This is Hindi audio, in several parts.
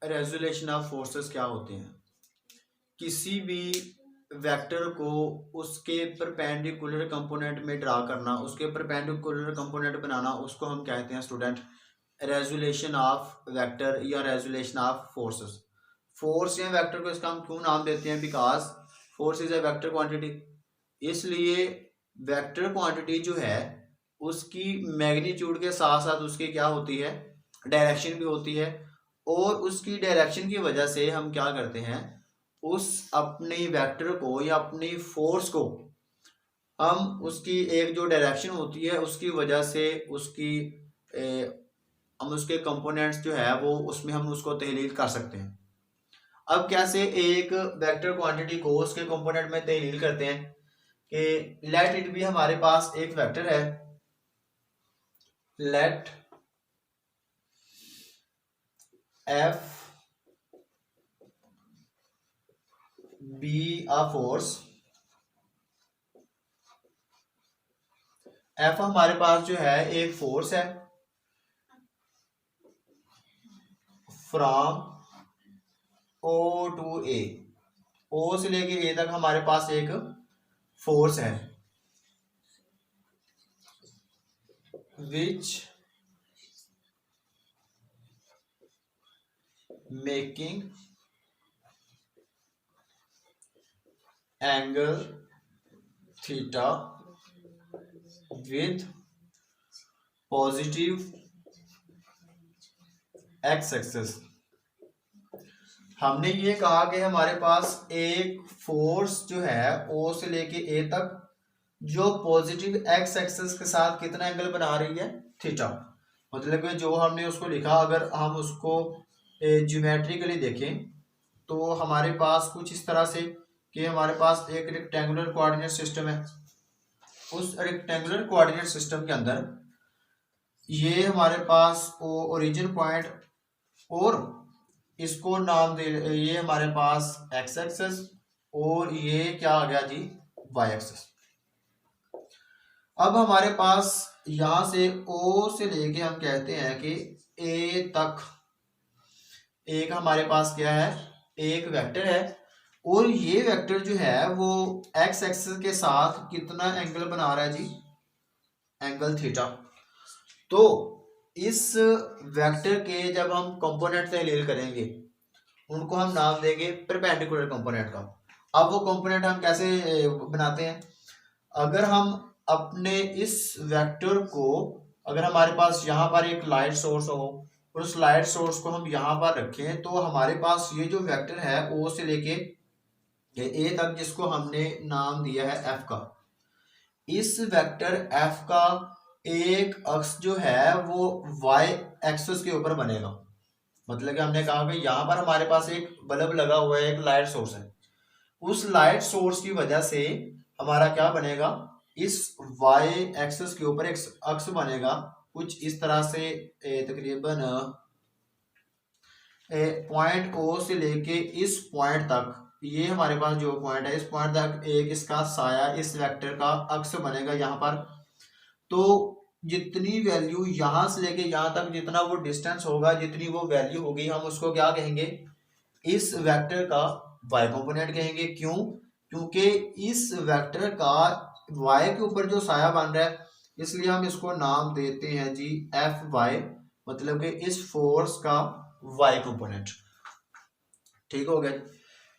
रेजोल्यूशन ऑफ फोर्सेस क्या होते हैं? किसी भी वेक्टर को उसके परपेंडिकुलर कंपोनेंट में ड्रा करना, उसके परपेंडिकुलर कंपोनेंट बनाना, उसको हम कहते हैं स्टूडेंट रेजोल्यूशन ऑफ वेक्टर या रेजोल्यूशन ऑफ फोर्सेस। फोर्स या वेक्टर को इसका हम क्यों नाम देते हैं? Because force is a vector quantity. इसलिए वेक्टर क्वांटिटी जो है उसकी मैग्नीट्यूड के साथ साथ उसकी क्या होती है, डायरेक्शन भी होती है। और उसकी डायरेक्शन की वजह से हम क्या करते हैं, उस अपनी वेक्टर को या अपनी फोर्स को हम उसकी एक जो डायरेक्शन होती है उसकी वजह से उसकी हम उसके कंपोनेंट्स जो है वो उसमें हम उसको तहलील कर सकते हैं। अब कैसे एक वेक्टर क्वांटिटी को उसके कंपोनेंट में तहलील करते हैं कि लेट इट भी हमारे पास एक वेक्टर है, let F be a force. F हमारे पास जो है एक फोर्स है फ्रॉम ओ टू ए, ओ से लेके ए तक हमारे पास एक फोर्स है which making angle theta with positive X axis. हमने ये कहा कि हमारे पास एक फोर्स जो है ओ से लेके ए तक जो पॉजिटिव एक्स एक्सिस के साथ कितना एंगल बना रही है, थीटा। मतलब कि जो हमने उसको लिखा, अगर हम उसको ज्योमेट्रिकली देखें तो हमारे पास कुछ इस तरह से कि हमारे पास एक रेक्टेंगुलर कोऑर्डिनेट सिस्टम है। उस रेक्टेंगुलर कोऑर्डिनेट सिस्टम के अंदर ये हमारे पास ओरिजिन पॉइंट और इसको नाम दे, ये हमारे पास एक्स एक्सिस और ये क्या आ गया जी, वाई एक्सिस। अब हमारे पास यहां से ओ से लेके हम कहते हैं कि ए तक एक हमारे पास क्या है, एक वेक्टर है और ये वेक्टर जो है वो एक्स एक्सिस के साथ कितना एंगल बना रहा है जी, एंगल थीटा। तो इस वेक्टर के जब हम कंपोनेंट तहलील करेंगे उनको हम नाम देंगे परपेंडिकुलर कंपोनेंट का। अब वो कंपोनेंट हम कैसे बनाते हैं, अगर हम अपने इस वेक्टर को, अगर हमारे पास यहाँ पर एक लाइट सोर्स हो और उस लाइट सोर्स को हम यहाँ पर रखें तो हमारे पास ये जो वेक्टर है ओ से लेके ए तक जिसको हमने नाम दिया है एफ का, इस वेक्टर एफ का एक अक्ष जो है वो वाई एक्सिस के ऊपर बनेगा। मतलब कि हमने कहा कि यहाँ पर हमारे पास एक बल्ब लगा हुआ है, एक लाइट सोर्स है, उस लाइट सोर्स की वजह से हमारा क्या बनेगा, इस वाई एक्सिस के ऊपर एक अक्ष बनेगा कुछ इस तरह से तकरीबन पॉइंट ओ से लेके इस पॉइंट तक, ये हमारे पास जो पॉइंट है इस पॉइंट तक एक इसका साया इस वेक्टर का अक्ष बनेगा यहाँ पर। तो जितनी वैल्यू यहाँ से लेके यहाँ तक जितना वो डिस्टेंस होगा, जितनी वो वैल्यू होगी, हम उसको क्या कहेंगे, इस वेक्टर का y कंपोनेंट कहेंगे। क्यों? क्योंकि इस वेक्टर का y के ऊपर जो साया बन रहा है, इसलिए हम इसको नाम देते हैं जी एफ वाई, मतलब कि इस फोर्स का y कंपोनेंट। ठीक हो गया।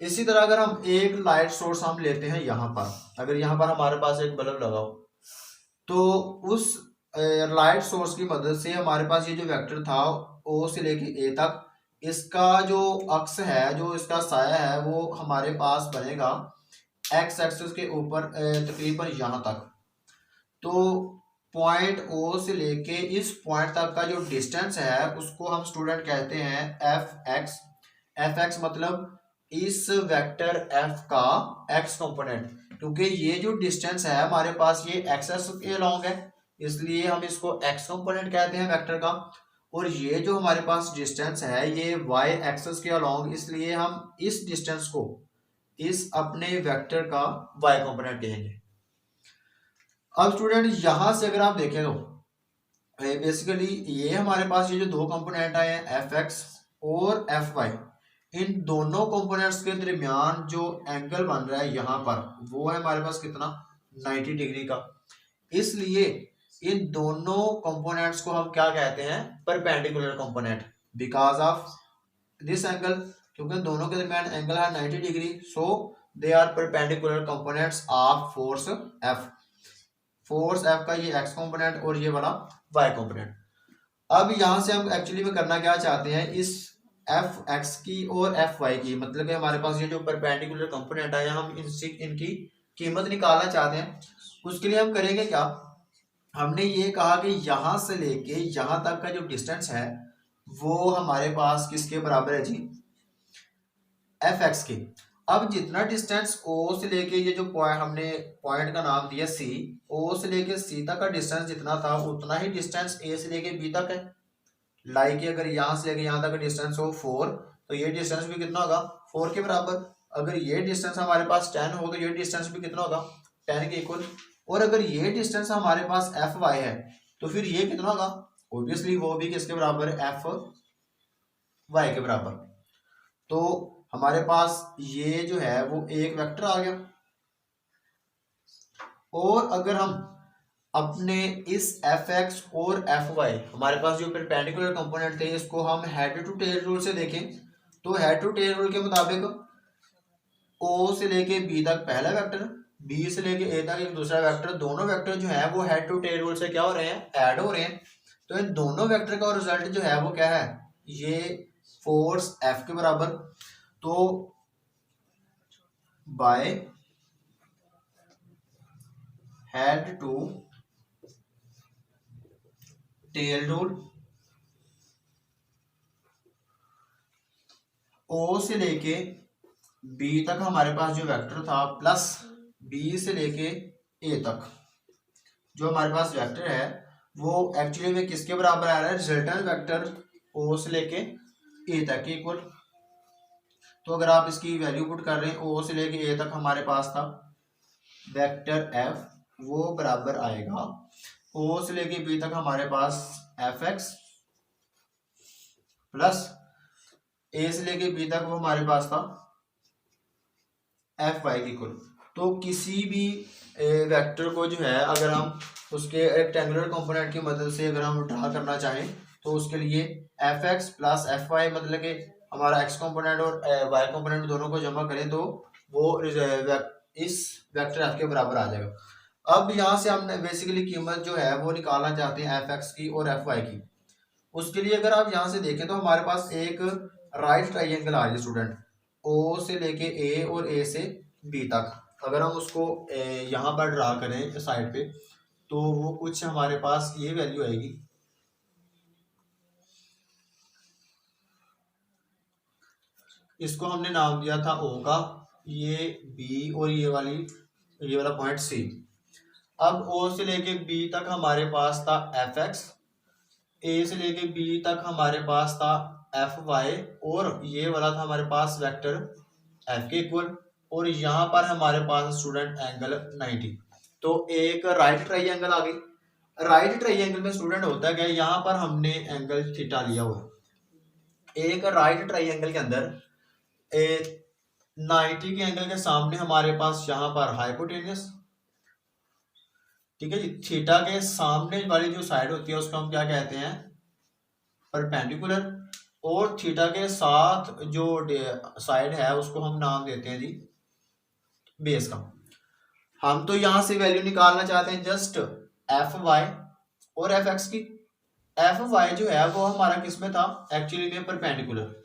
इसी तरह अगर हम एक लाइट सोर्स हम लेते हैं यहाँ पर, अगर यहाँ पर हमारे पास एक बल्ब लगाओ तो उस लाइट सोर्स की मदद से हमारे पास ये जो वेक्टर था ओ से लेके ए तक, इसका जो अक्ष है, जो इसका साया है, वो हमारे पास बनेगा एक्स एक्सिस के ऊपर तकरीबन यहाँ तक। तो पॉइंट ओ से लेके इस पॉइंट तक का जो डिस्टेंस है उसको हम स्टूडेंट कहते हैं एफ एक्स। एफ एक्स मतलब इस वेक्टर एफ का एक्स कंपोनेंट, क्योंकि ये जो डिस्टेंस है हमारे पास ये एक्सेस के अलोंग है, इसलिए हम इसको एक्स कंपोनेंट कहते हैं वेक्टर का। और ये जो हमारे पास डिस्टेंस है ये वाई एक्सेस के अलोंग, इसलिए हम इस डिस्टेंस को इस अपने वेक्टर का वाई कंपोनेंट कहेंगे। अब स्टूडेंट यहां से अगर आप देखें तो बेसिकली ये हमारे पास ये जो दो कंपोनेंट आए हैं एफ एक्स और एफ वाई, इन दोनों कंपोनेंट्स के दरमियान जो एंगल बन रहा है यहाँ पर वो है हमारे पास कितना 90 डिग्री का। इसलिए इन दोनों कंपोनेंट्स को हम क्या कहते हैं perpendicular component because of this angle, क्योंकि दोनों के दरमियान एंगल है 90 degree, so they are perpendicular components of force F. Force F का ये एक्स कंपोनेंट और ये वाला वाई कंपोनेंट। अब यहां से हम एक्चुअली में करना क्या चाहते हैं, इस एफ एक्स की और एफ वाई की, मतलब कि हमारे पास ये जो परपेंडिकुलर कंपोनेंट है हम इनकी कीमत निकालना चाहते हैं। उसके लिए हम करेंगे क्या, हमने ये कहा कि यहां से लेके यहां तक का जो डिस्टेंस है वो हमारे पास किसके बराबर है जी, एफ एक्स के। अब जितना डिस्टेंस ओ से लेके ये जो पॉइंट हमने पॉइंट का नाम दिया सी, ओ से लेके सी तक का डिस्टेंस जितना था उतना ही डिस्टेंस ए से लेके बी तक है। लाइक अगर यहाँ से लेके यहाँ तक का डिस्टेंस हो 4 तो ये डिस्टेंस भी कितना होगा 4 के बराबर। अगर ये डिस्टेंस हमारे पास 10 हो तो ये डिस्टेंस भी कितना होगा 10 के इक्वल। और अगर ये डिस्टेंस हमारे पास एफ वाई है तो फिर ये कितना होगा, ऑब्वियसली वो भी किसके बराबर है, एफ वाई के बराबर। तो हमारे पास ये जो है वो एक वेक्टर आ गया। और अगर हम अपने इस एफ एक्स और एफ वाई हमारे पास जो परपेंडिकुलर कंपोनेंट थे इसको हम हेड टू टेल रूल से देखें तो हेड टू टेल रूल के मुताबिक ओ से लेके बी तक पहला वेक्टर, बी से लेके ए तक एक दूसरा वेक्टर, दोनों वेक्टर जो है वो हेड टू टेल रूल से क्या हो रहे हैं, ऐड हो रहे हैं। तो इन दोनों वेक्टर का रिजल्ट जो है वो क्या है, ये फोर्स एफ के बराबर। तो by head to tail rule O से लेके बी तक हमारे पास जो वेक्टर था प्लस बी से लेके ए तक जो हमारे पास वेक्टर है वो एक्चुअली में किसके बराबर आ रहा है, रिजल्टेंट वेक्टर ओ से लेके ए तक के इक्वल। तो अगर आप इसकी वैल्यू पुट कर रहे हैं ओ से लेके ए तक हमारे पास था वेक्टर एफ वो बराबर आएगा ओ से लेके बी तक हमारे पास एफ एक्स प्लस ए से लेके बी तक वो हमारे पास था एफ वाई की इक्वल। तो किसी भी वेक्टर को जो है अगर हम उसके रेक्टेंगुलर कंपोनेंट की मदद से अगर हम ड्रा करना चाहें तो उसके लिए F X plus F Y मतलब कि हमारा एक्स कंपोनेंट और वाई कंपोनेंट दोनों को जमा करें तो वो इस वेक्टर एफ के बराबर आ जाएगा। अब यहाँ से हमने बेसिकली कीमत जो है वो निकालना चाहते हैं एफ एक्स की और एफ वाई की। उसके लिए अगर आप यहाँ से देखें तो हमारे पास एक राइट ट्राइंगल आ रही है स्टूडेंट, ओ से लेके ए और ए से बी तक। अगर हम उसको यहाँ पर ड्रा करें साइड पे तो वो कुछ हमारे पास ये वैल्यू आएगी, इसको हमने नाम दिया था ओ का, ये बी और ये वाला पॉइंट सी। अब ओ से लेके बी तक हमारे पास था एफ एक्स, ए से लेके बी तक हमारे पास था एफ वाई और ये वाला था हमारे पास वेक्टर एफ के इक्वल। और यहाँ पर हमारे पास स्टूडेंट एंगल 90। तो एक राइट ट्राइंगल आ गई। राइट ट्राइंगल में स्टूडेंट होता है क्या, यहाँ पर हमने एंगल थीटा लिया हुआ। एक राइट ट्राइंगल के अंदर 90 के एंगल के सामने हमारे पास यहाँ पर हाइपोटेनियस, ठीक है जी, थीटा के सामने वाली जो साइड होती है उसको हम क्या कहते हैं, परपेंडिकुलर। और थीटा के साथ जो साइड है उसको हम नाम देते हैं जी बेस का। हम तो यहां से वैल्यू निकालना चाहते हैं जस्ट एफ वाई और एफ एक्स की। एफ वाई जो है वो हमारा किस में था, एक्चुअली में परपेंडिकुलर।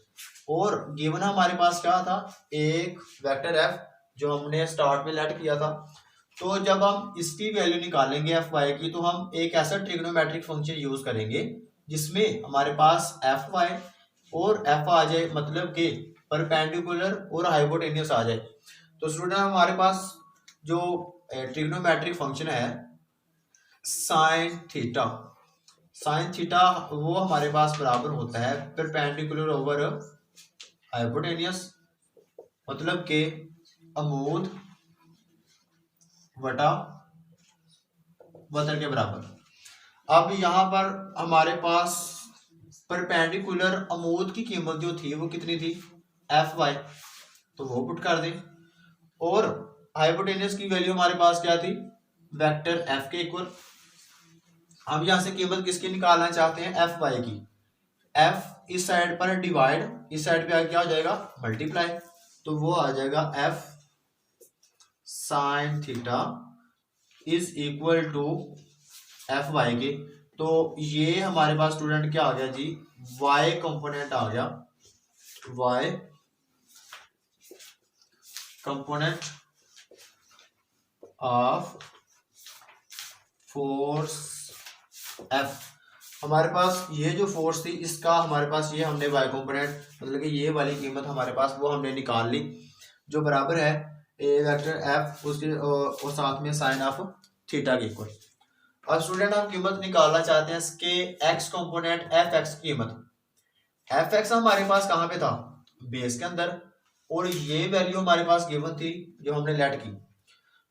और गिवन हमारे पास क्या था, एक वेक्टर एफ जो हमने स्टार्ट में लेट किया था। तो जब हम इसकी वैल्यू निकालेंगे एफ वाई की तो हम एक ऐसा ट्रिग्नोमेट्रिक फंक्शन यूज करेंगे जिसमें हमारे पास एफ वाई और एफ आ जाए, मतलब कि परपेंडिकुलर और हाइपोटेनियस आ जाए। तो स्टूडेंट हमारे पास जो ट्रिग्नोमेट्रिक फंक्शन है साइन थीटा, साइन थीटा वो हमारे पास बराबर होता है परपेंडिकुलर ओवर हाइपोटेनियस, मतलब के अमूद वटा वतर के बराबर। अब यहाँ पर हमारे पास परपेंडिकुलर अमूद की कीमत जो थी वो कितनी थी, एफ वाई, तो वो पुट कर दें। और हाइपोटेनियस की वैल्यू हमारे पास क्या थी, वेक्टर एफ के इक्वल। हम यहां से कीमत किसकी निकालना चाहते हैं, एफ वाई की। एफ इस साइड पर डिवाइड, इस साइड पे आगे क्या हो जाएगा, मल्टीप्लाई, तो वो आ जाएगा F sine theta is equal to F Y के। तो ये हमारे पास स्टूडेंट क्या आ गया जी, वाई कंपोनेंट आ गया, Y component of force F. हमारे पास ये जो फोर्स थी इसका हमारे पास ये हमने वाई कंपोनेंट मतलब कि ये वाली कीमत हमारे पास वो हमने निकाल ली, जो बराबर है ए वेक्टर एफ उसके और साथ में साइन ऑफ थीटा के इक्वल। अब स्टूडेंट हम कीमत निकालना चाहते हैं इसके एक्स कंपोनेंट एफ एक्स की कीमत। एफ एक्स हमारे पास कहाँ पे था, बेस के अंदर, और ये वैल्यू हमारे पास गिवन थी जो हमने लेट की।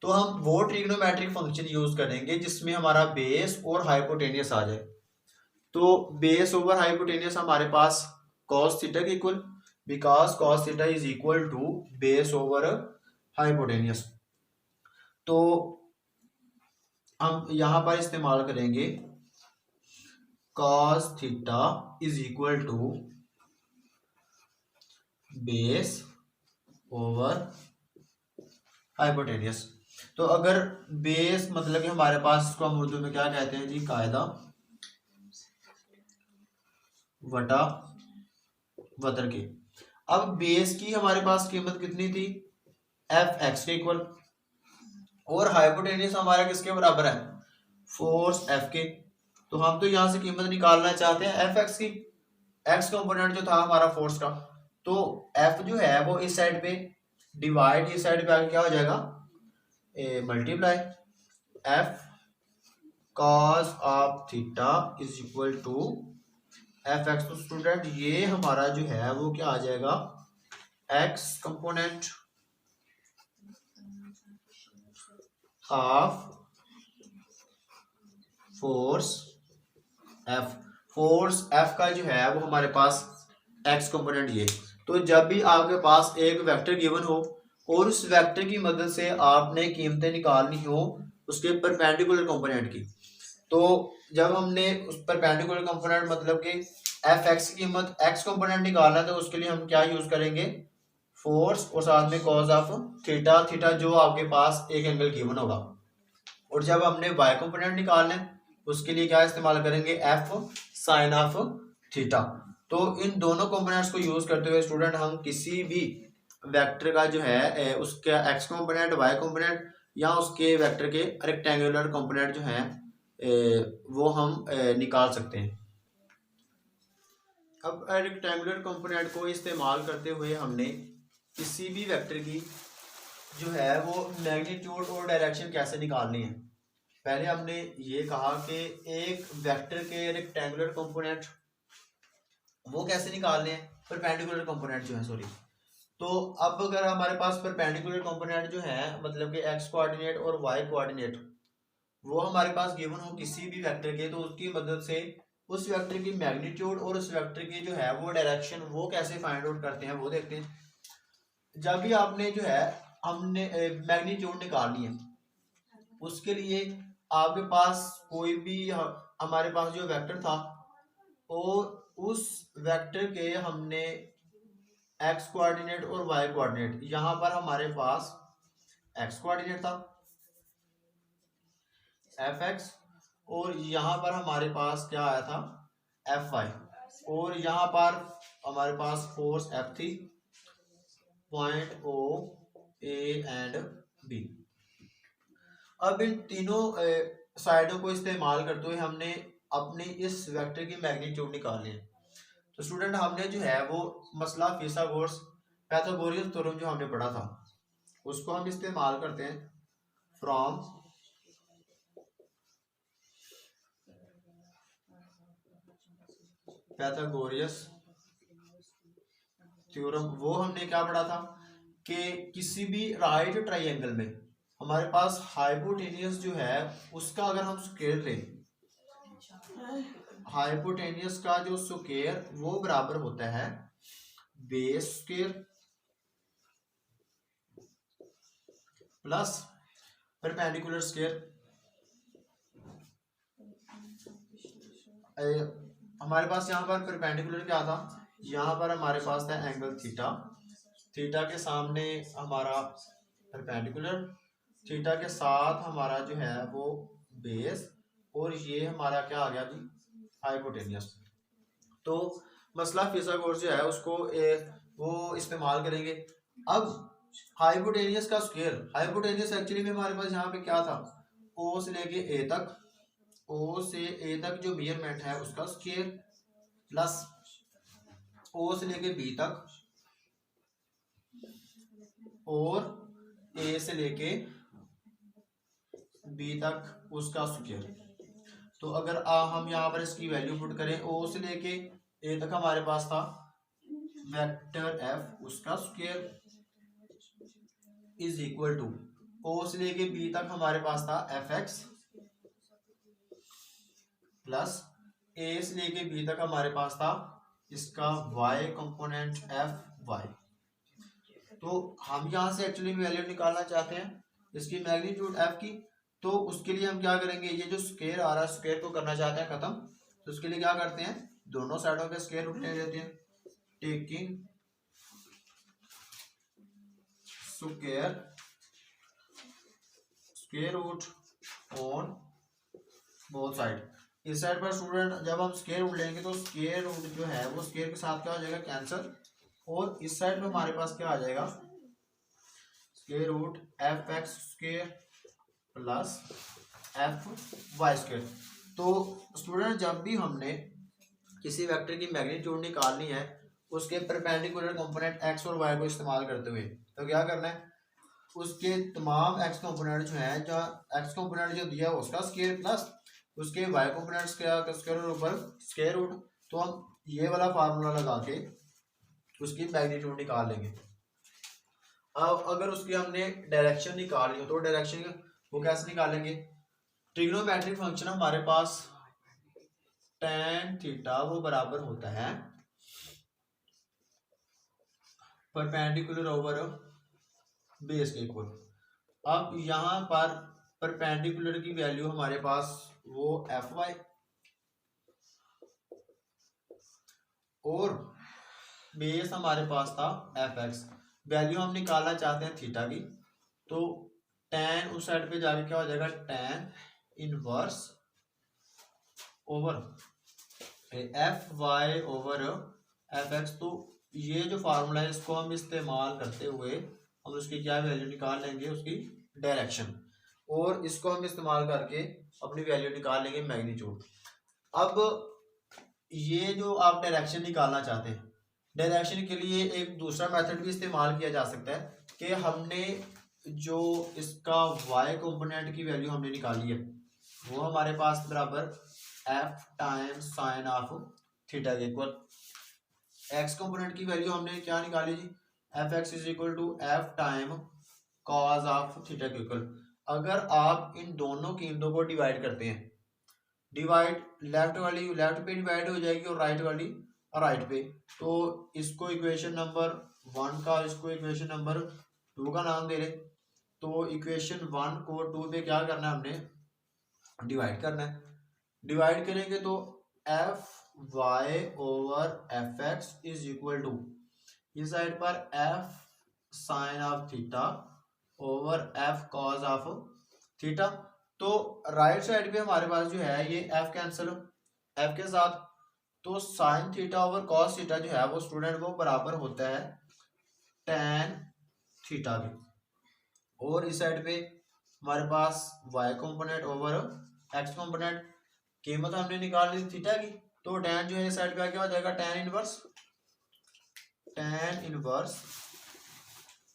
तो हम वो ट्रिग्नोमेट्रिक फंक्शन यूज करेंगे जिसमें हमारा बेस और हाइपोटेनियस आ जाए। तो बेस ओवर हाइपोटेनियस हमारे पास cos थीटा के equal, because cos theta is equal to base over hypotenuse. तो हम यहां पर इस्तेमाल करेंगे cos theta is equal to base over hypotenuse. तो अगर बेस मतलब कि हमारे पास इसको हम उर्दू में क्या कहते हैं जी, कायदा वटा वतर के। अब बेस की हमारे पास कीमत कितनी थी, एफ एक्स के इक्वल, और हाइपोटेनियस हमारा किसके बराबर है, फोर्स एफ के। तो हम तो यहां से कीमत निकालना चाहते हैं एफ एक्स की, एक्स कंपोनेंट जो था हमारा फोर्स का। तो एफ जो है वो इस साइड पे डिवाइड, इस साइड पे आके क्या हो जाएगा, multiply, F cos of theta is equal to F X. तो स्टूडेंट ये हमारा जो है वो क्या आ जाएगा, X component of force F. Force F का जो है वो हमारे पास एक्स कंपोनेंट ये। तो जब भी आपके पास एक वेक्टर गिवन हो और उस वेक्टर की मदद से आपने कीमतें निकालनी हो उसके परपेंडिकुलर कंपोनेंट की, तो जब हमने उस परपेंडिकुलर कंपोनेंट मतलब कि एफ एक्स की कीमत एक्स कंपोनेंट निकालना है तो उसके लिए हम क्या यूज करेंगे, फोर्स और साथ में कॉज ऑफ थीटा, थीटा जो आपके पास एक एंगल गिवन होगा। और जब हमने वाई कंपोनेंट निकालना है उसके लिए क्या इस्तेमाल करेंगे, एफ साइन ऑफ थीटा। तो इन दोनों कंपोनेंट्स को यूज करते हुए स्टूडेंट हम किसी भी वेक्टर का जो है उसका एक्स कंपोनेंट, वाई कंपोनेंट या उसके वेक्टर के रेक्टेंगुलर कंपोनेंट जो है वो हम निकाल सकते हैं। अब रेक्टेंगुलर कंपोनेंट को इस्तेमाल करते हुए हमने किसी भी वेक्टर की जो है वो मैग्नीट्यूड और डायरेक्शन कैसे निकालनी है। पहले हमने ये कहा कि एक वेक्टर के रेक्टेंगुलर कंपोनेंट वो कैसे निकालने हैं, परपेंडिकुलर कंपोनेंट जो है सॉरी। तो अब अगर हमारे पास परपेंडिकुलर कंपोनेंट जो है मतलब कि एक्स कोऑर्डिनेट और वाई कोऑर्डिनेट वो हमारे पास गिवन हो किसी भी वेक्टर के, तो उसकी मदद से उस वेक्टर की मैग्नीट्यूड और उस वेक्टर की जो है वो डायरेक्शन वो कैसे फाइंड आउट करते हैं वो देखते हैं। जब भी आपने जो है हमने मैग्नीट्यूड निकालनी है उसके लिए आपके पास कोई भी हमारे पास जो वेक्टर था और उस वेक्टर के हमने एक्स कोऑर्डिनेट और वाई कोऑर्डिनेट, यहां पर हमारे पास एक्स कोऑर्डिनेट था एफ एक्स, और यहाँ पर हमारे पास क्या आया था एफ वाई, और यहाँ पर हमारे पास फोर्स एफ थी, point O A and B. अब इन तीनों साइडों को इस्तेमाल करते हुए हमने अपने इस वेक्टर की मैग्नीट्यूड निकालनी है। तो स्टूडेंट हमने जो है वो मसला फिसागोरस पाइथागोरियन थ्योरम जो हमने पढ़ा था उसको हम इस्तेमाल करते हैं फ्रॉम पाइथागोरियस थ्योरम। वो हमने क्या पढ़ा था कि किसी भी राइट ट्राइंगल में हमारे पास हाइपोटेनियस जो है उसका अगर हम स्क्वायर लें, हाइपोटेनियस का जो स्क्वायर वो बराबर होता है base square plus perpendicular square. हमारे पास यहाँ पर परपेंडिकुलर क्या था, यहाँ पर हमारे पास था एंगल थीटा, थीटा के सामने हमारा परपेंडिकुलर, थीटा के साथ हमारा जो है वो बेस, और ये हमारा क्या आ गया जी हाइपोटेनियस। तो मसला फिसागोरस जो है उसको वो इस्तेमाल करेंगे। अब हाइपोटेनियस का स्क्वायर, हाइपोटेनियस एक्चुअली में हमारे पास यहाँ पे क्या था, ओ से लेके ए तक, ओ से ए तक जो मेजरमेंट है उसका स्क्वायर प्लस ओ से लेके बी तक और ए से लेके बी तक उसका स्क्वायर। तो अगर हम यहाँ पर इसकी वैल्यू पुट करें, ओ से लेके ए तक हमारे पास था वेक्टर एफ, उसका square is equal to O से लेके बी तक हमारे पास था एफ एक्स प्लस ए से लेके बी तक हमारे पास था इसका y कंपोनेंट एफ वाई। तो हम यहाँ से एक्चुअली वैल्यू निकालना चाहते हैं इसकी मैग्नीट्यूड एफ की। तो उसके लिए हम क्या करेंगे, ये जो स्क्वायर आ रहा है स्क्वायर को करना चाहते हैं खत्म। तो उसके लिए क्या करते हैं, दोनों साइडों के स्क्वायर रूट ले लेते हैं, taking square root on both side. इस साइड पर स्टूडेंट जब हम स्क्वायर रूट लेंगे तो स्क्वायर रूट जो है वो स्क्वायर के साथ क्या हो जाएगा कैंसिल, और इस साइड में हमारे पास क्या आ जाएगा square root F X square plus F Y square. तो स्टूडेंट जब भी हमने किसी वेक्टर की मैग्नीट्यूड निकालनी है उसके परपेंडिकुलर कंपोनेंट एक्स और वाई को इस्तेमाल करते हुए, तो क्या करना है, उसके तमाम एक्स कंपोनेंट जो है, जो एक्स कंपोनेंट जो दिया है उसका स्क्वायर प्लस उसके वाई कंपोनेंट्स का स्क्वायर रूट ऊपर स्क्वायर रूट। तो हम ये वाला फार्मूला लगा के उसकी मैग्नीट्यूड निकाल लेंगे। अब अगर उसकी हमने डायरेक्शन निकालनी हो तो डायरेक्शन वो कैसे निकालेंगे, ट्रिग्नोमेट्रिक फंक्शन हमारे पास tan थीटा वो बराबर होता है परपेंडिकुलर ओवर बेस के इक्वल। अब यहाँ पर परपेंडिकुलर की वैल्यू हमारे पास वो एफ वाई और बेस हमारे पास था एफ एक्स। वैल्यू हम निकालना चाहते हैं थीटा की, तो tan उस साइड पे जाके क्या हो जाएगा tan inverse over F Y over F X. तो ये जो फार्मूला है इसको हम इस्तेमाल करते हुए हम उसकी क्या वैल्यू निकाल लेंगे, उसकी डायरेक्शन, और इसको हम इस्तेमाल करके अपनी वैल्यू निकाल लेंगे मैग्नीट्यूड। अब ये जो आप डायरेक्शन निकालना चाहते हैं, डायरेक्शन के लिए एक दूसरा मेथड भी इस्तेमाल किया जा सकता है कि हमने जो इसका y कंपोनेंट की वैल्यू हमने निकाली है वो हमारे पास बराबर f time sine of theta के इक्वल। x कंपोनेंट की वैल्यू हमने क्या निकाली जी, F X is equal to F time cos of theta के इक्वल। अगर आप इन दोनों कीमतों को डिवाइड करते हैं, डिवाइड लेफ्ट वाली लेफ्ट पे डिवाइड हो जाएगी और राइट वाली राइट पे, तो इसको इक्वेशन नंबर 1 का इसको इक्वेशन नंबर 2 का नाम दे रहे। तो इक्वेशन 1 को 2 पे क्या करना है, हमने डिवाइड करना है। डिवाइड करेंगे तो F Y over F X is equal to इस साइड पर F sine of theta over F cos of theta. तो राइट साइड पे हमारे पास जो है ये एफ कैंसिल एफ के साथ, तो sine theta over cos theta जो है वो स्टूडेंट वो बराबर होता है tan थीटा के। और इस साइड पे हमारे पास y component over x component, कीमत हमने निकाल ली थीटा की, तो tan जो है इस साइड पे क्या हो जाएगा tan inverse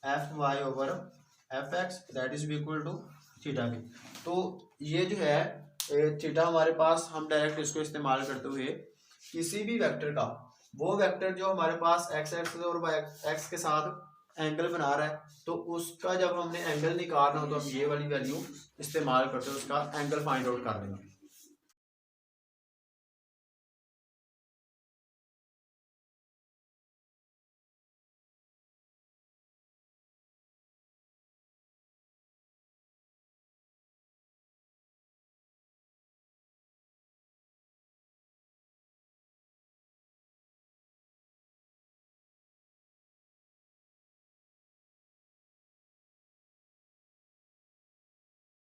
F Y over F X that is equal to theta की। तो ये जो है थीटा हमारे पास, हम डायरेक्ट इसको इस्तेमाल करते हुए किसी भी वेक्टर का, वो वेक्टर जो हमारे पास एक्स एक्स और वाई एक्स के साथ एंगल बना रहा है, तो उसका जब हमने एंगल निकालना हो तो हम ये वाली वैल्यू इस्तेमाल करते हैं, उसका एंगल फाइंड आउट कर देंगे।